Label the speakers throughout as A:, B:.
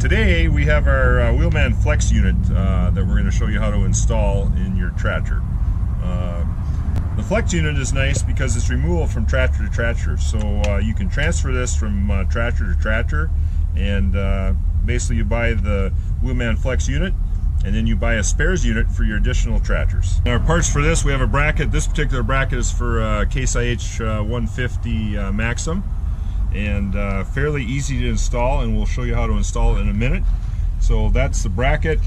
A: Today we have our Wheelman Flex unit that we're going to show you how to install in your tractor. The Flex unit is nice because it's removable from tractor to tractor, so you can transfer this from tractor to tractor, and basically you buy the Wheelman Flex unit and then you buy a spares unit for your additional tractors. Our parts for this, we have a bracket. This particular bracket is for Case IH 150 Maxim, and fairly easy to install, and we'll show you how to install it in a minute. So that's the bracket.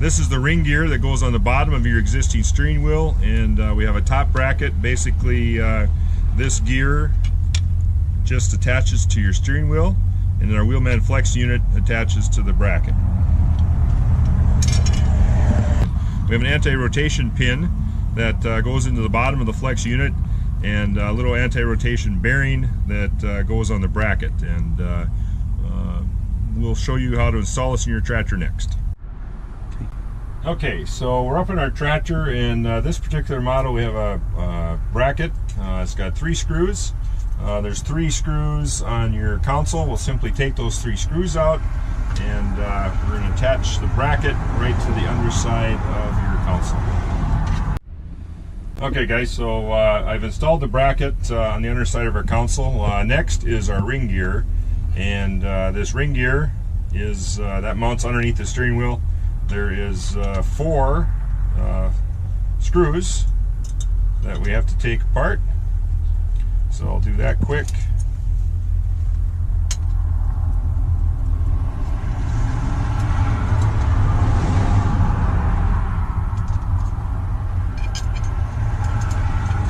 A: This is the ring gear that goes on the bottom of your existing steering wheel, and we have a top bracket. Basically this gear just attaches to your steering wheel, and then our Wheelman Flex unit attaches to the bracket. We have an anti-rotation pin that goes into the bottom of the Flex unit, and a little anti-rotation bearing that goes on the bracket, and we'll show you how to install this in your tractor next. Okay, so we're up in our tractor, and this particular model we have a bracket. It's got 3 screws. There's 3 screws on your console. We'll simply take those 3 screws out, and we're going to attach the bracket right to the underside of your console. Okay guys, so I've installed the bracket on the underside of our console. Next is our ring gear, and this ring gear is that mounts underneath the steering wheel. There is 4 screws that we have to take apart, so I'll do that quick.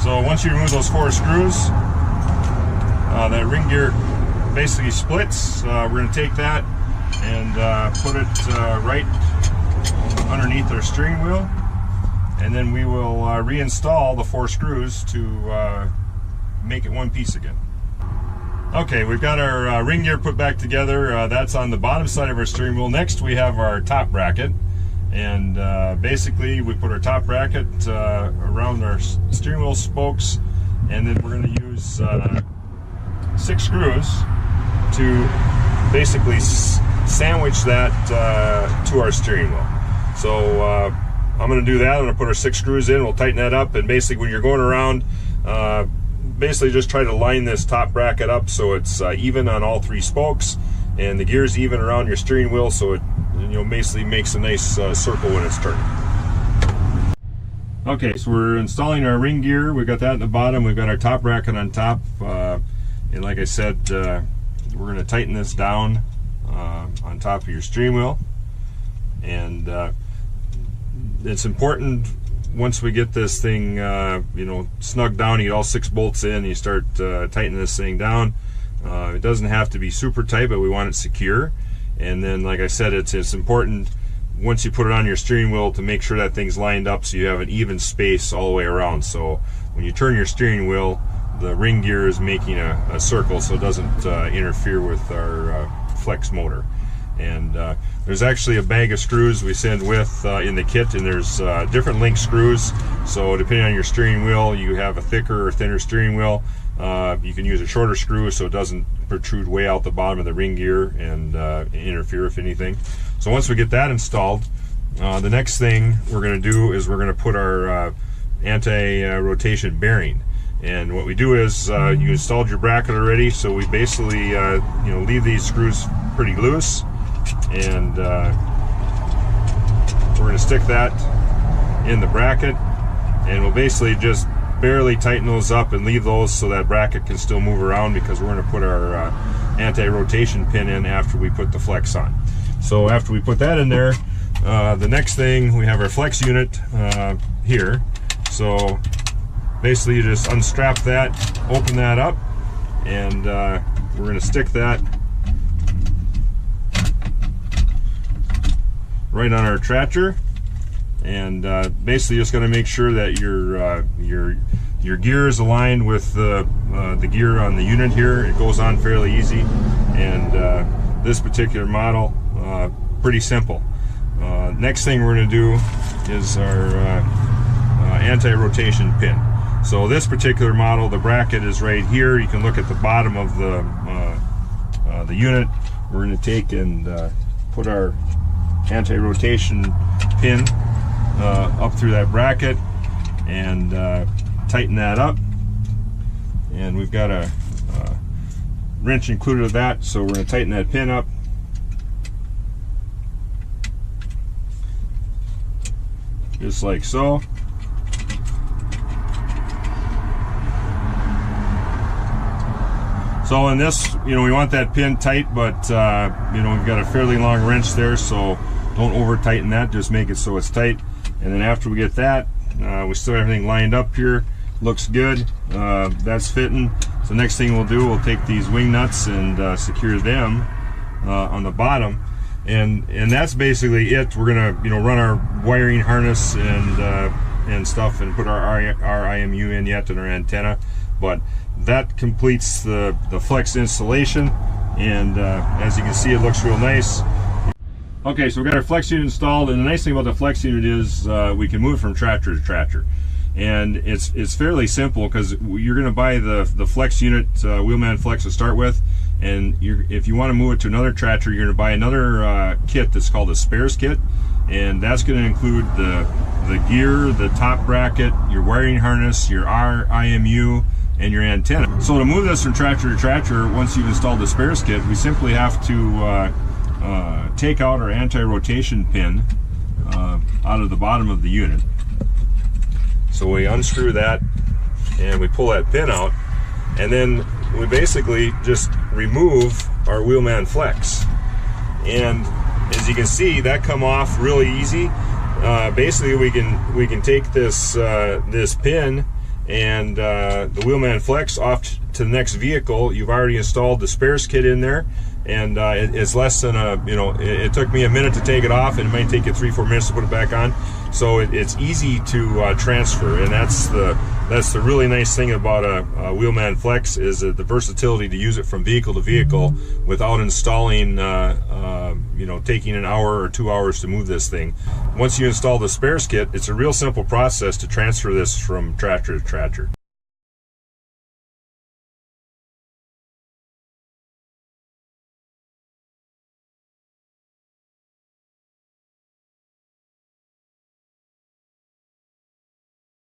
A: So once you remove those 4 screws, that ring gear basically splits. We're going to take that and put it right underneath our steering wheel, and then we will reinstall the 4 screws to make it one piece again. Okay, we've got our ring gear put back together. That's on the bottom side of our steering wheel. Next we have our top bracket. And basically we put our top bracket around our steering wheel spokes, and then we're going to use 6 screws to basically sandwich that to our steering wheel. So I'm going to do that. I'm going to put our 6 screws in, we'll tighten that up, and basically when you're going around, basically just try to line this top bracket up so it's even on all 3 spokes, and the gear's even around your steering wheel, so it basically makes a nice circle when it's turning. Okay, so we're installing our ring gear. We've got that at the bottom. We've got our top bracket on top, and like I said, we're going to tighten this down on top of your steering wheel. And it's important, once we get this thing snug down, you get all 6 bolts in, you start tightening this thing down. It doesn't have to be super tight, but we want it secure. And then, like I said, it's important once you put it on your steering wheel to make sure that thing's lined up so you have an even space all the way around. So when you turn your steering wheel, the ring gear is making a circle so it doesn't interfere with our flex motor. And there's actually a bag of screws we send with in the kit, and there's different length screws. So depending on your steering wheel, you have a thicker or thinner steering wheel. You can use a shorter screw so it doesn't protrude way out the bottom of the ring gear and interfere with anything. So once we get that installed, the next thing we're going to do is we're going to put our anti-rotation bearing. And what we do is you installed your bracket already, so we basically leave these screws pretty loose, and we're going to stick that in the bracket, and we'll basically just barely tighten those up and leave those so that bracket can still move around, because we're going to put our anti-rotation pin in after we put the flex on. So after we put that in there, the next thing, we have our flex unit here. So basically you just unstrap that, open that up, and we're going to stick that right on our tractor. And basically just going to make sure that your gear is aligned with the gear on the unit here. It goes on fairly easy, and this particular model, pretty simple. Next thing we're going to do is our anti-rotation pin. So this particular model, the bracket is right here. You can look at the bottom of the the unit, we're going to take and put our anti-rotation pin up through that bracket and tighten that up. And we've got a wrench included with that, so we're going to tighten that pin up. Just like so. So in this, we want that pin tight, but we've got a fairly long wrench there, so don't over tighten that, just make it so it's tight. And then after we get that, we still have everything lined up here, looks good, that's fitting. So next thing we'll do, we'll take these wing nuts and secure them on the bottom. And that's basically it. We're gonna run our wiring harness and stuff and put our IMU in yet and our antenna, but that completes the flex installation. And as you can see, it looks real nice. Okay, so we've got our flex unit installed, and the nice thing about the flex unit is we can move from tractor to tractor. And it's fairly simple because you're going to buy the flex unit, Wheelman Flex to start with, and if you want to move it to another tractor, you're going to buy another kit that's called a spares kit, and that's going to include the gear, the top bracket, your wiring harness, your IMU, and your antenna. So to move this from tractor to tractor, once you've installed the spares kit, we simply have to take out our anti-rotation pin out of the bottom of the unit. So we unscrew that and we pull that pin out, and then we basically just remove our Wheelman Flex. And as you can see, that come off really easy. Basically we can take this this pin and the Wheelman Flex off to the next vehicle. You've already installed the spares kit in there, and it's less than it took me a minute to take it off, and it might take you 3-4 minutes to put it back on. So it's easy to transfer, and that's the really nice thing about a Wheelman Flex, is the versatility to use it from vehicle to vehicle without installing taking an hour or 2 hours to move this thing. Once you install the spares kit, it's a real simple process to transfer this from tractor to tractor.